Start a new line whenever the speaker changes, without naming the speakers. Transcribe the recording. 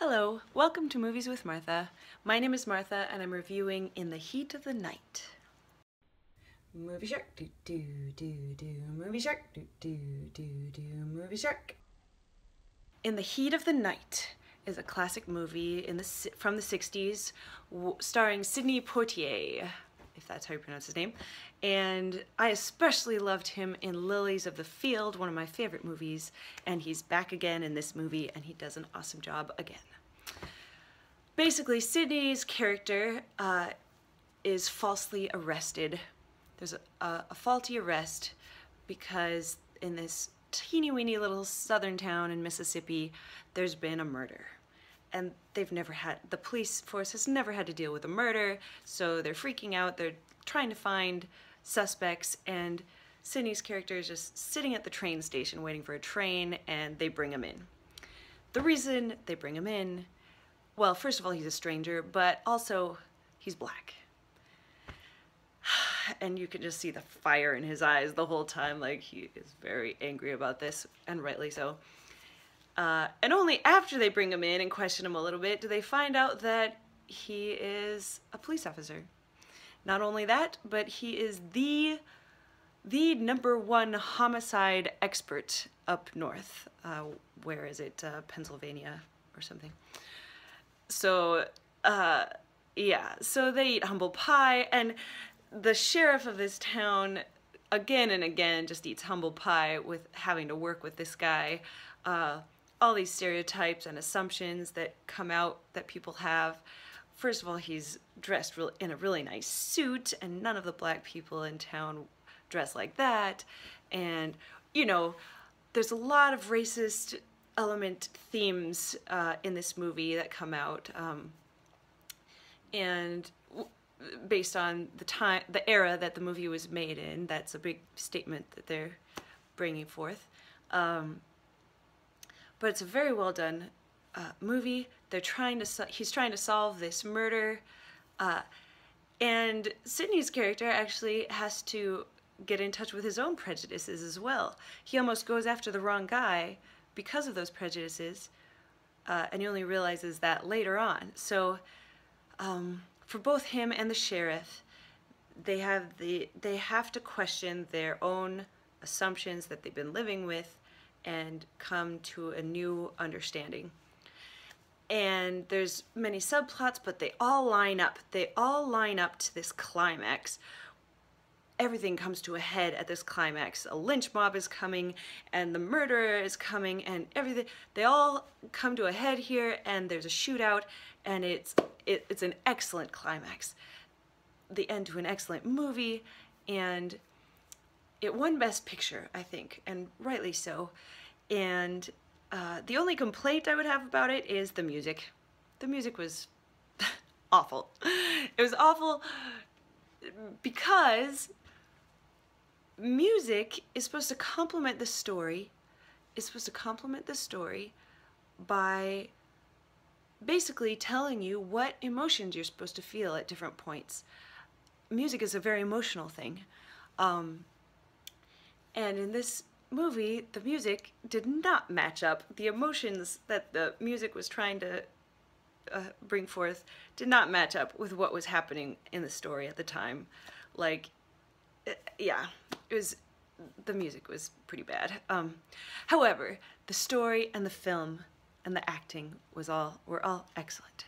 Hello, welcome to Movies with Martha. My name is Martha and I'm reviewing In the Heat of the Night. Movie shark, do do do do, movie shark, do do do do, movie shark. In the Heat of the Night is a classic movie from the 60s starring Sidney Poitier, if that's how you pronounce his name. And I especially loved him in Lilies of the Field, one of my favorite movies, and he's back again in this movie and he does an awesome job again. Basically, Sidney's character is falsely arrested. There's a faulty arrest because in this teeny-weeny little southern town in Mississippi, there's been a murder. And the police force has never had to deal with a murder, so they're freaking out, they're trying to find suspects, and Sidney's character is just sitting at the train station waiting for a train, and they bring him in. The reason they bring him in, well, first of all, he's a stranger, but also he's black. And you can just see the fire in his eyes the whole time, like he is very angry about this, and rightly so. And only after they bring him in and question him a little bit do they find out that he is a police officer. Not only that, but he is the #1 homicide expert up north. Where is it? Pennsylvania or something. So, yeah, so they eat humble pie, and the sheriff of this town again and again just eats humble pie with having to work with this guy. All these stereotypes and assumptions that come out that people have. First of all, he's dressed in a really nice suit, and none of the black people in town dress like that. And, you know, there's a lot of racist themes in this movie that come out. And based on the era that the movie was made in, that's a big statement that they're bringing forth. But it's a very well done movie. He's trying to solve this murder, and Sidney's character actually has to get in touch with his own prejudices as well. He almost goes after the wrong guy because of those prejudices, and he only realizes that later on. So for both him and the sheriff, they have to question their own assumptions that they've been living with and come to a new understanding. And there's many subplots, but they all line up. They all line up to this climax. Everything comes to a head at this climax. A lynch mob is coming, and the murderer is coming, and everything. They all come to a head here, and there's a shootout, and it's an excellent climax. The end to an excellent movie, and it won Best Picture, I think, and rightly so. And the only complaint I would have about it is the music. The music was awful. It was awful because music is supposed to complement the story. It's supposed to complement the story by basically telling you what emotions you're supposed to feel at different points. Music is a very emotional thing. And in this movie, the music did not match up. The emotions that the music was trying to bring forth did not match up with what was happening in the story at the time. Like, yeah, the music was pretty bad. However, the story and the film and the acting were all excellent.